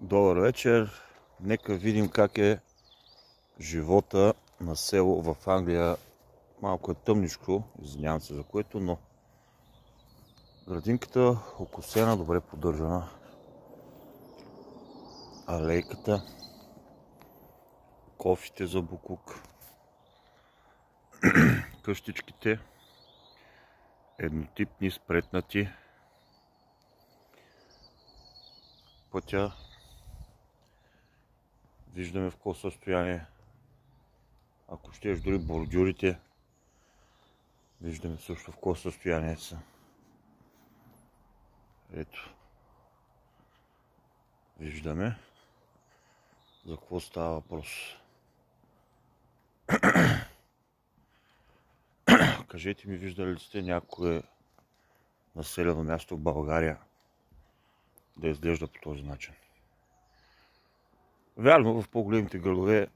Добър вечер! Нека видим как е живота на село в Англия. Малко е тъмничко, извинявам се за което, но градинката окосена, добре поддържана. Алейката, кофите за буклук, къщичките еднотипни, спретнати, пътя. Виждаме в какво състояние, ако щеш дори бордюрите, виждаме също в какво състояние са. Ето, виждаме за какво става въпрос. Кажете ми, виждали ли сте някое населено място в България да изглежда по този начин? Вярно, в по-големите градове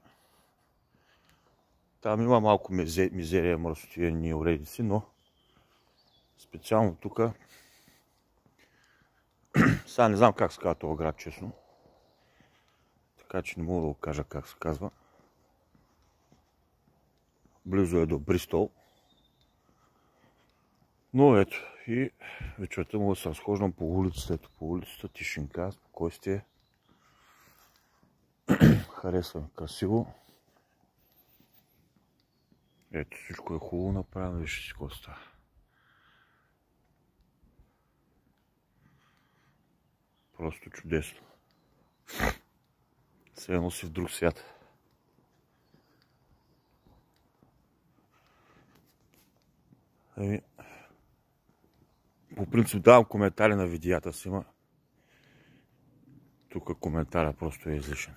там има малко мизерия, мръсотия, уредици, но специално тук, сега не знам как се казва този град, честно, така че не мога да го кажа как се казва. Близо е до Бристол. Но ето, и вечерта мога да се разхождам по улицата, ето по улицата, тишинка, спокойствие. Харесва красиво. Ето, всичко е хубаво направено, вижте си какво става. Просто чудесно. Все едно си в друг свят. По принцип давам коментари на видеята си, тук коментарът просто е излишен.